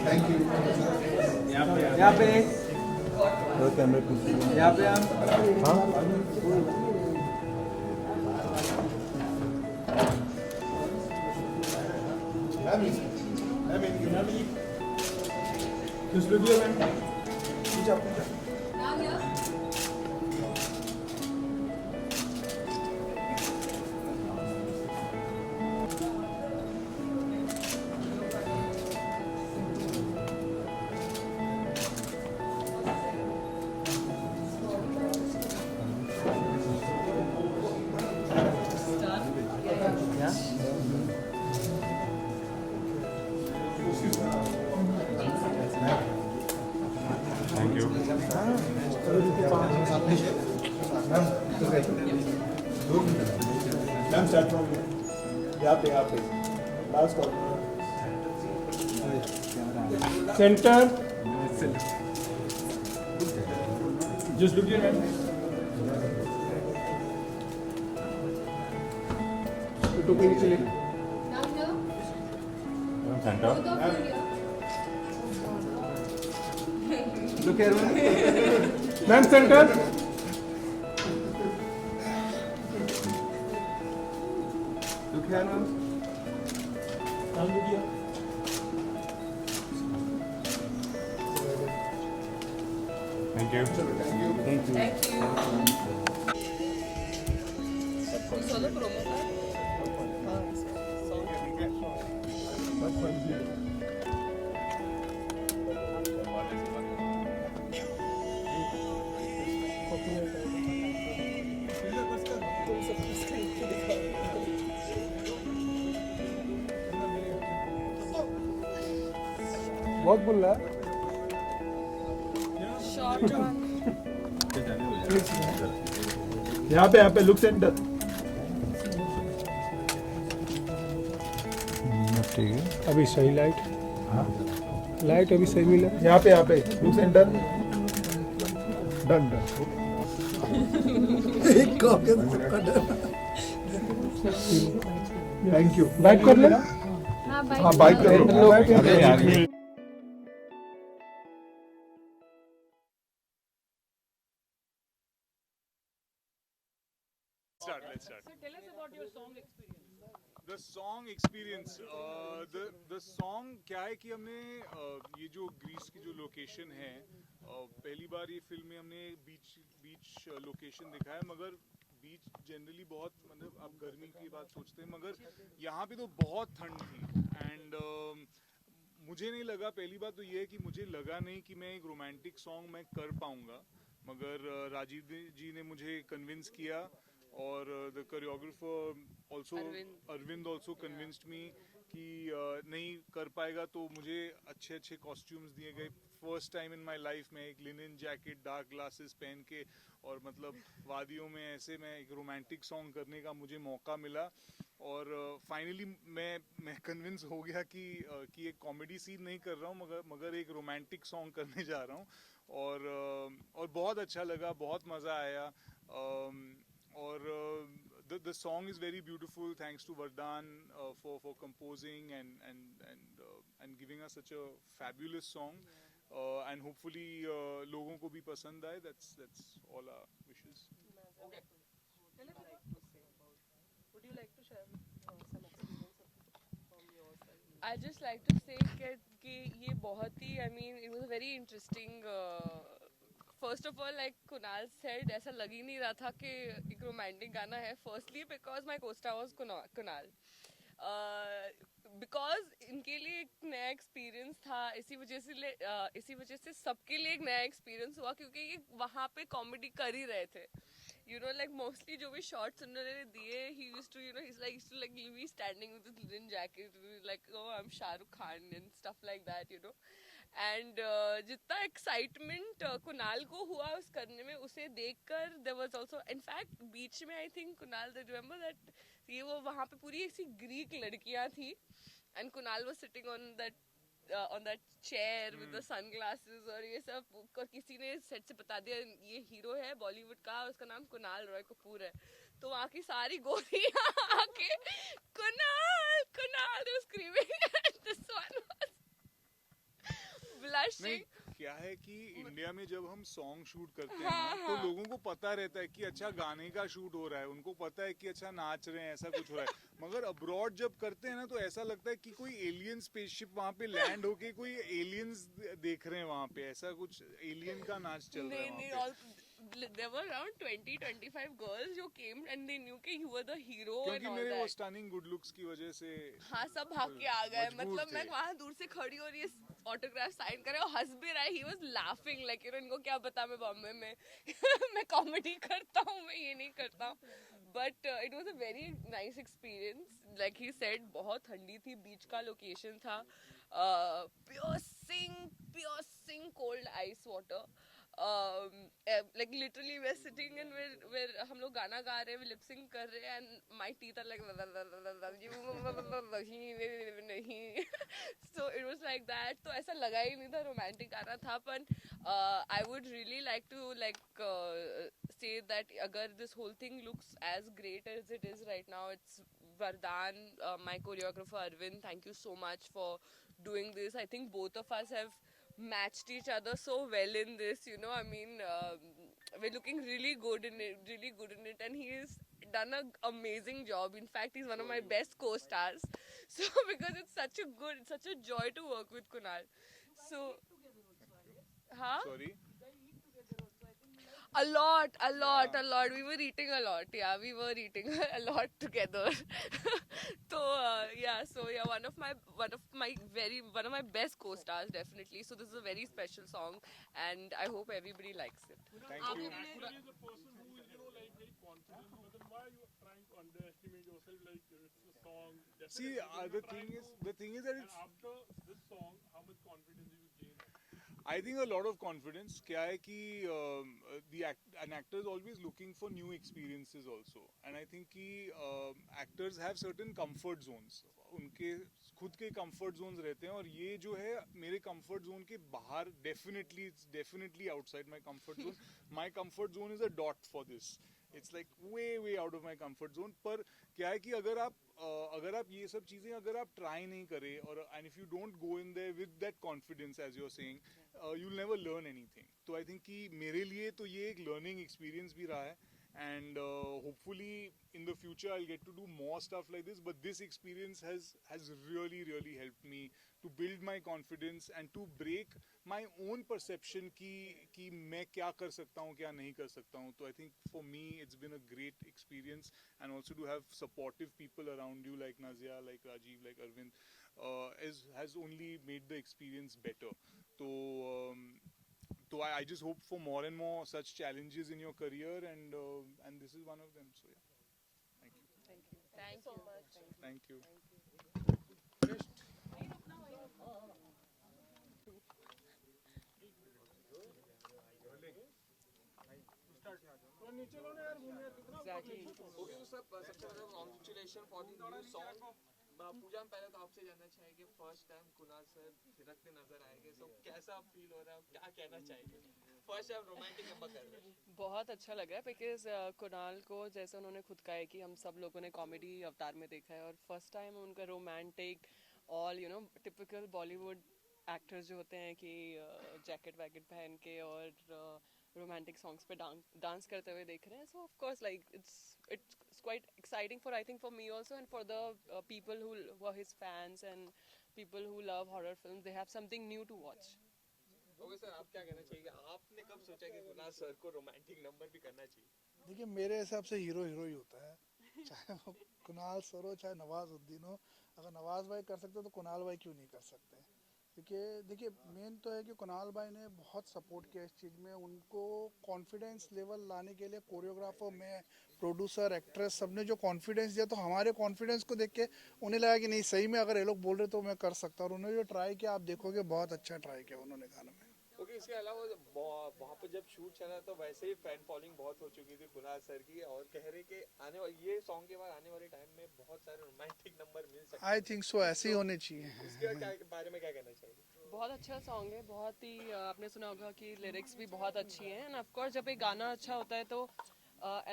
Thank you. यहाँ पे कैमरे यहाँ पे हम हाँ किस वीडियो में thank you. Ma'am start from यहाँ पे last call centre just look your hand टोपी नीचे ले centre look here ma'am centre look here ma'am नाम video thank you. Thank you. You saw the promo card? बहुत बोल रहा है Short one. यहाँ पे लुक सेंटर ठीक है। अभी सही लाइट लाइट अभी सही मिला यहाँ पे look centre done thank you bike कर ले हाँ बाइक कर लो Let's start. So tell us about your song experience. The song experience, the song क्या है कि हमने ये जो ग्रीस की जो लोकेशन है पहली बार ये फिल्म में हमने बीच लोकेशन दिखाया मगर बीच जनरली बहुत मतलब आप गर्मी की बात सोचते हैं मगर यहाँ पे तो बहुत ठंड थी एंड मुझे नहीं लगा पहली बात तो ये है कि मुझे लगा नहीं कि मैं एक रोमांटिक सॉन्ग मैं कर पाऊँगा मगर राजीव जी ने मुझे कन्विंस किया और the choreographer also Arvind also convinced me कि नहीं कर पाएगा तो मुझे अच्छे अच्छे कॉस्ट्यूम्स दिए गए first time in my life में एक लिनन जैकेट डार्क ग्लासेस पहन के और मतलब वादियों में ऐसे मैं एक रोमांटिक सॉन्ग करने का मुझे मौका मिला और फाइनली मैं कन्विंस हो गया कि एक कॉमेडी सीन नहीं कर रहा हूँ मगर एक रोमांटिक सॉन्ग करने जा रहा हूँ और बहुत अच्छा लगा बहुत मज़ा आया और the song is very beautiful thanks to Vardhan for composing and giving us such a fabulous song and hopefully लोगों को भी पसंद आए that's all our wishes. Okay. Tell us about. Would you like to share some experience from your side? I just like to say कि ये बहुत ही I mean it was a very interesting. First of all like Kunal said ऐसा लग ही नहीं रहा था कि एक रोमांटिक गाना है firstly because my Costa was Kunal because इनके लिए एक नया एक्सपीरियंस था इसी वजह से सबके लिए एक नया एक्सपीरियंस हुआ क्योंकि ये वहाँ पे कॉमेडी कर ही रहे थे you know like mostly जो भी शॉर्ट्स उन्होंने दिए he used to be standing with his linen jacket like oh I'm Shahrukh Khan and stuff like that you know and जितना एक्साइटमेंट कुणाल को हुआ उस करने में उसे देखकर there was also in fact बीच में I think Kunal they remember that ये वो वहाँ पे पूरी ऐसी ग्रीक लड़कियाँ थी and Kunal was sitting on that on that chair with the sunglasses और ये सब, और किसी ने सेट से बता दिया ये हीरो है बॉलीवुड का, उसका नाम कुणाल रॉय कपूर है, तो वहाँ की सारी गोरियाँ आके Kunal Kunal, they were screaming and this one was blushing. नहीं, क्या है कि इंडिया में जब हम सॉन्ग शूट करते हैं ना, तो लोगों को पता रहता है कि अच्छा गाने का शूट हो रहा है, उनको पता है कि अच्छा नाच रहे हैं, ऐसा कुछ हो रहा है। मगर अब्रॉड जब करते हैं ना, तो ऐसा लगता है कि कोई एलियन स्पेसशिप वहाँ पे लैंड होके कोई एलियंस देख रहे हैं वहाँ पे, ऐसा कुछ एलियन का नाच चल रहा है नहीं, वहाँ पे। there were around 20-25 girls who came and they knew कि you were the hero and क्योंकि all मेरे वो that. स्टनिंग गुड लुक्स की वजह से हाँ, सब भाग के आ गए, मजबूर मतलब थे। मैं वहाँ दूर से खड़ी और ये ऑटोग्राफ साइन करे और हंस भी रहा है, he was laughing like, you know, इनको क्या पता मैं बॉम्बे में मैं कॉमेडी करता हूँ, मैं ये नहीं करता हूँ, but it was a very nice experience. Like he said, बहुत ठंडी थी, बीच का लोकेशन था, pure sing cold ice water. Like literally we're sitting and we're हम लोग गाना गा रहे हैं, we lip sync कर रहे हैं, and my teeth are like so it was like that. तो ऐसा लगा ही नहीं था romantic गाना था, पर I would really like to say that अगर this whole thing looks as great as it is right now, it's Vardhan, my choreographer Arvind, thank you so much for doing this. I think both of us have matched each other so well in this, you know, I mean, we're looking really good in it, and he's done an amazing job. In fact, he's one of my best co-stars, so because it's such a joy to work with Kunal. So sorry a lot. We were eating a lot. Yeah, we were eating a lot together. So one of my best co-stars, definitely. So this is a very special song, and I hope everybody likes it. Thank you. Kunal is a person who is, you know, like very confident, but then why are you trying to underestimate yourself? Like it's a song. See, the thing is that And it's after this song, how much confidence did you gain? I think a lot of confidence. क्या है कि an actor is always looking for new experiences also, and I think कि actors have certain comfort zones. उनके खुद के comfort zones रहते हैं, और ये जो है मेरे comfort zone के बाहर, it's definitely outside my comfort zone. My comfort zone is a dot for this. It's like way out of my comfort zone. पर क्या है कि अगर आप ये सब चीजें अगर आप try नहीं करें, और and if you don't go in there with that confidence as you're saying, you'll never learn anything. तो I think कि मेरे लिए तो ये एक learning experience भी रहा है, and hopefully in the future I'll get to do more stuff like this. But this experience has really helped me to build my confidence and to break my own perception कि मैं क्या कर सकता हूँ, क्या नहीं कर सकता हूँ. So I think for me it's been a great experience, and also to have supportive people around you like Nazia, like Rajiv, like Arvind, has only made the experience better. So I just hope for more and more such challenges in your career, and this is one of them. So yeah, Thank you so much. thank you. Exactly. Okay, तो सबसे पहले congratulations for the new song. पूजा, पहले तो आपसे जानना चाहेंगे, first time Kunal sir थिरकते नजर आएंगे, तो कैसा फील हो रहा है, क्या कहना चाहेंगे? फर्स्ट टाइम रोमांटिक नंबर कर रहे हैं। बहुत अच्छा लग रहा है, बिकॉज कुणाल को जैसे उन्होंने खुद कहा है कि हम सब लोगों ने कॉमेडी अवतार में देखा है, और फर्स्ट टाइम उनका romantic, all you know typical Bollywood actors जो होते हैं कि जैकेट वैकेट पहन के और रोमांटिक सॉन्ग्स पे डांस करते हुए देख रहे हैं. सो of course like it's quite exciting for, I think, for me also, and for the people who were his fans and people who love horror films. They have something new to watch. Okay sir, आप क्या कहना चाहिए? आपने कब सोचा कि Kunal sir को romantic number भी करना चाहिए? देखिए, मेरे हिसाब से हीरो ही होता है, चाहे वो कुणाल सर हो चाहे नवाजुद्दीन हो. अगर नवाज भाई कर सकते तो कुणाल भाई क्यों नहीं कर सकते? क्योंकि देखिए, मेन तो है कि कुणाल भाई ने बहुत सपोर्ट किया इस चीज़ में. उनको कॉन्फिडेंस लेवल लाने के लिए कोरियोग्राफर में, प्रोड्यूसर, एक्ट्रेस, सब ने जो कॉन्फिडेंस दिया, तो हमारे कॉन्फिडेंस को देख के उन्हें लगा कि नहीं, सही में अगर ये लोग बोल रहे तो मैं कर सकता हूँ. और उन्होंने जो ट्राई किया, आप देखोगे बहुत अच्छा ट्राई किया उन्होंने गाने में. ओके, इसके अलावा वहाँ पर जब शूट चला तो वैसे ही फैन फॉलोइंग बहुत हो चुकी थी कुणाल सर की, और कह रहे कि आने वाले ये सॉन्ग के बाद आने वाले टाइम में बहुत सारे रोमांटिक नंबर मिल सकते हैं. आई थिंक सो, ऐसे ही होने चाहिए. इसके बारे में क्या कहना चाहिए? बहुत अच्छा सॉन्ग है, बहुत ही आपने सुना होगा कि लिरिक्स भी बहुत अच्छी हैं एंड ऑफ कोर्स जब एक गाना अच्छा होता है तो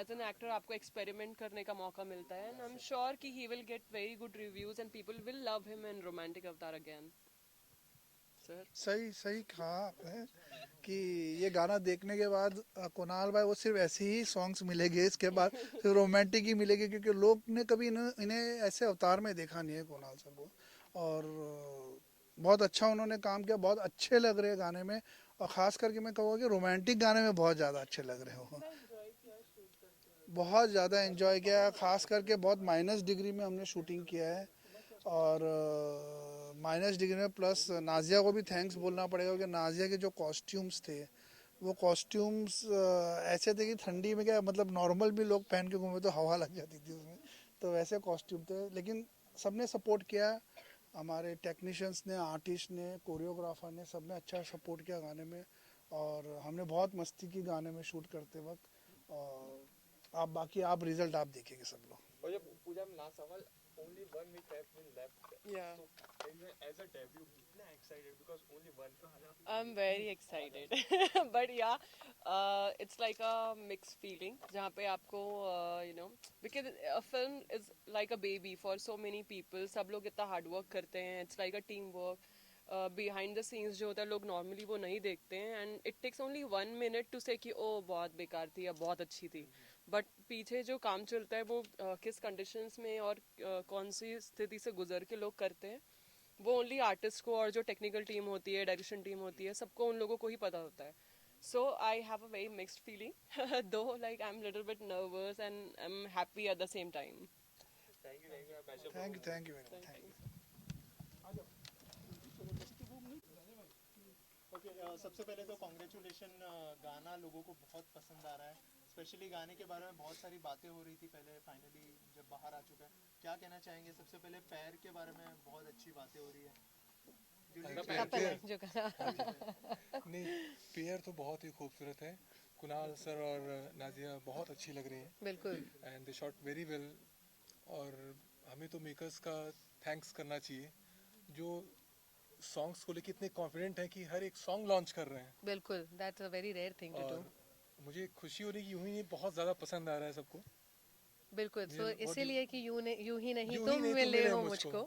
एज एन एक्टर आपको एक्सपेरिमेंट करने का मौका मिलता है एंड आई एम श्योर कि he will get very good reviews and people will love him in romantic अवतार अगेन सर। सही सही कहा आपने कि ये गाना देखने के बाद कुणाल भाई वो सिर्फ ऐसे ही सॉन्ग्स मिलेंगे, इसके बाद सिर्फ रोमांटिक ही मिलेंगे, क्योंकि लोग ने कभी इन्हें ऐसे अवतार में देखा नहीं है कुणाल सर को। और बहुत अच्छा उन्होंने काम किया, बहुत अच्छे लग रहे हैं गाने में। और ख़ास करके मैं कहूँगा कि रोमांटिक गाने में बहुत ज़्यादा अच्छे लग रहे हो, बहुत ज़्यादा एंजॉय किया। ख़ास करके बहुत माइनस डिग्री में हमने शूटिंग किया है, और माइनस डिग्री में प्लस नाजिया को भी थैंक्स बोलना पड़ेगा कि नाजिया के जो कॉस्ट्यूम्स थे वो कॉस्ट्यूम्स ऐसे थे कि ठंडी में क्या मतलब नॉर्मल भी लोग पहन के घूमे तो हवा लग जाती थी उसमें, तो वैसे कॉस्ट्यूम थे। लेकिन सबने सपोर्ट किया, हमारे टेक्नीशियंस ने, आर्टिस्ट ने, कोरियोग्राफर ने, सबने अच्छा सपोर्ट किया गाने में। और हमने बहुत मस्ती की गाने में शूट करते वक्त। और आप बाकी आप रिजल्ट आप देखेंगे सब लोग। और जब पूजा में लास्ट सवाल, only 1 week has been left. Yeah. So as a debut, कितना excited because only one. I'm very excited but yeah it's like a mixed feeling जहाँ पे आपको you know because a film is like a baby for so many people, सब लोग इतना hard work करते हैं, it's like a team work behind the scenes जो होता है लोग normally वो नहीं देखते हैं and it takes only 1 minute to say कि ओ बहुत बेकार थी या बहुत अच्छी थी, बट पीछे जो काम चलता है वो किस कंडीशंस में और कौन सी स्थिति से गुजर के लोग करते हैं वो ओनली आर्टिस्ट को और जो टेक्निकल टीम होती है, डायरेक्शन टीम होती है, सबको उन लोगों को ही पता होता है। So I have a very mixed feeling though like I am little bit nervous and I am happy at the same time. Thank you, Pasha. Thank you very much, thank you. Okay सबसे पहले तो congratulation, गाना लोगों को बहुत पसंद आ रहा है। स्पेशली गाने के बारे में बहुत सारी बातें हो रही थी पहले, फाइनली जब बाहर आ चुका है, क्या कहना चाहेंगे? सबसे पहले पैर के बारे में बहुत अच्छी बातें हो रही है। जो कहा नहीं, पेयर तो बहुत ही खूबसूरत है। कुणाल सर और नाजिया बहुत अच्छी लग रही है बिल्कुल and they shot very well. और हमें तो मेकर्स का थैंक्स करना चाहिए जो सॉन्ग्स को लेकर इतने कॉन्फिडेंट हैं कि हर एक सॉन्ग लॉन्च कर रहे हैं। बिल्कुल that's a very rare thing to do. और मुझे खुशी हो रही है कि यूं ही बहुत ज़्यादा पसंद आ रहा है सबको। बिल्कुल, तो इसीलिए कि यूं ही नहीं यूं तुम ही नहीं मिले तुम हो मिले मुझको।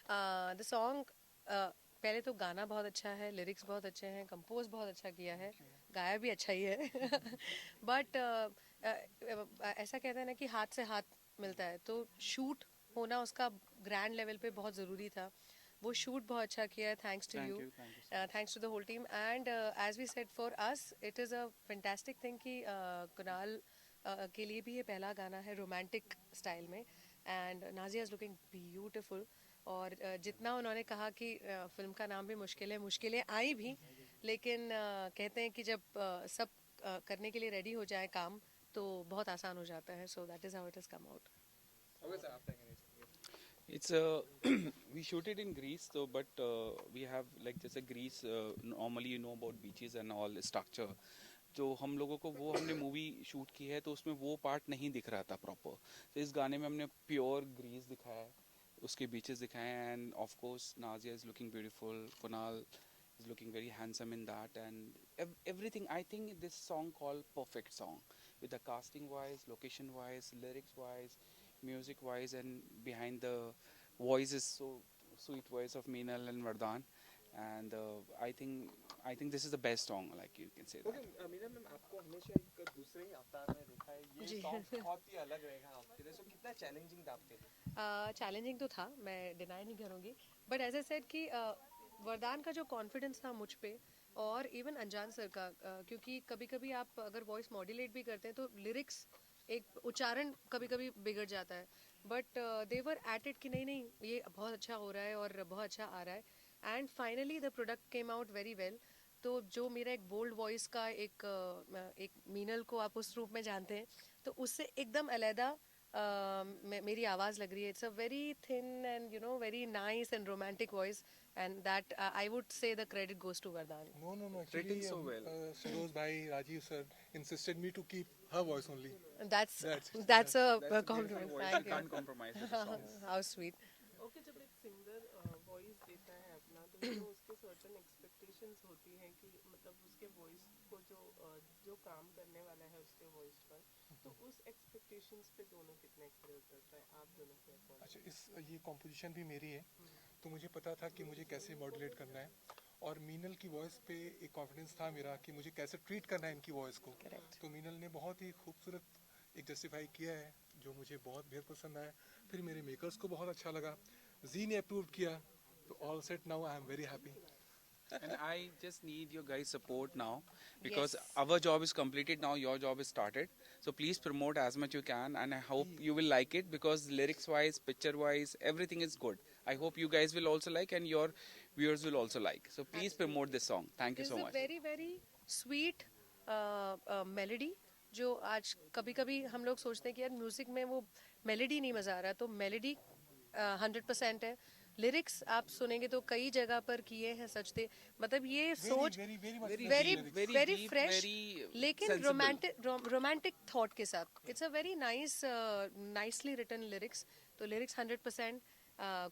द सॉन्ग पहले तो गाना बहुत अच्छा है, लिरिक्स बहुत अच्छे हैं, कंपोज बहुत अच्छा किया है, गाया भी अच्छा ही है बट ऐसा कहते हैं ना कि हाथ से हाथ मिलता है, तो शूट होना उसका ग्रैंड लेवल पे बहुत ज़रूरी था। वो शूट बहुत अच्छा किया है, thanks to you, thanks to the whole team and as we said for us it is a fantastic thing कि कुणाल के लिए भी ये पहला गाना है रोमांटिक स्टाइल में and Nazia is looking beautiful. और जितना उन्होंने कहा कि फिल्म का नाम भी मुश्किलें आई भी, लेकिन कहते हैं कि जब सब करने के लिए रेडी हो जाए काम तो बहुत आसान हो जाता है। So that is how it has come out. Okay, sir, after Ganesh. It's we shoot it in Greece, so but we have like जैसे Greece normally you know about beaches and all structure, तो हम लोगों को वो हमने movie shoot की है तो उसमें वो पार्ट नहीं दिख रहा था प्रॉपर, तो इस गाने में हमने प्योर ग्रीस दिखाया है, उसके बीचेस दिखाए हैं end of course Nazia is looking beautiful, Kunal is looking very handsome in that and everything. I think this song called perfect song with the casting wise, location wise, lyrics wise, music wise, and behind the voice is so sweet voice of Meenal and Vardhan, and I think this is the best song, like you can say that. Okay, Meena ma'am, आपको हमेशा एक दूसरे ही अवतार में देखा है, ये song बहुत ही अलग रहेगा आपके लिए, सो कितना चैलेंजिंग था आपके लिए? चैलेंजिंग तो था, मैं डिनाई नहीं करूँगी, बट एज ए सेड कि वरदान का जो कॉन्फिडेंस था मुझ पे और इवन अनजान सर का, क्योंकि कभी कभी आप अगर वॉइस मॉड्यूलेट भी करते हैं तो लिरिक्स एक उच्चारण कभी कभी बिगड़ जाता है, but they were at it कि नहीं ये बहुत अच्छा हो रहा है और बहुत अच्छा आ रहा है and finally the product came out very well. तो जो मेरा एक बोल्ड वॉइस का एक मीनल को आप उस रूप में जानते हैं, तो उससे एकदम अलहदा मेरी आवाज़ लग रही है। It's a very thin and you know very nice and romantic voice and that I would say the credit goes to Vardhan. No, actually so well. Feroz bhai, Rajiv sir insisted me to keep her voice only. That's a compliment. Voice, Thank you can't compromise with the song. How sweet. Okay जब एक singer voice देता है अपना तो you know उसके certain expectations होती हैं कि मतलब उसके वॉइस को जो काम करने वाला है उसके वॉइस पर तो उस एक्सपेक्टेशंस पे दोनों कितने खरे उतरता है आप दोनों के अकॉर्डिंग? अच्छा, ये कॉम्पोजिशन भी मेरी है, तो मुझे पता था कि मुझे कैसे मॉड्यूलेट करना है, और मीनल की वॉइस पे एक कॉन्फिडेंस था मेरा कि मुझे कैसे ट्रीट करना है इनकी वॉइस को। तो मीनल ने बहुत ही खूबसूरत एक जस्टिफाई किया है जो मुझे बहुत बेहद पसंद आया। फिर मेरे मेकर्स को बहुत अच्छा लगा, जी ने अप्रूव किया, तो all set now I am very happy. And I just need your guys' support now because our job is completed now. Your job is started. So please promote as much you can, and I hope you will like it because lyrics-wise, picture-wise, everything is good. I hope you guys will also like, and your viewers will also like. So please promote this song. Thank you so much. Very very sweet melody जो आज कभी कभी हम लोग सोचते हैं कि यार म्यूजिक में वो मेलोडी नहीं मजा आ रहा, तो मेलोडी 100% है। लिरिक्स आप सुनेंगे तो कई जगह पर किए हैं सचते, मतलब ये सोच वेरी वेरी फ्रेश लेकिन रोमांटिक थॉट के साथ। It's a very nicely written lyrics. तो लिरिक्स 100%,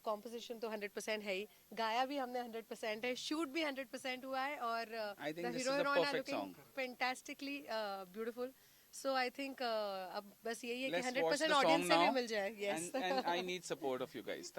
कॉम्पोजिशन तो 100% है ही, गाया भी हमने 100% है, शूट भी 100% हुआ है, और the hero heroine are looking fantastically beautiful. So I think अब बस यही है कि 100% ऑडियंस से भी मिल जाए। Yes, And I need support of you guys.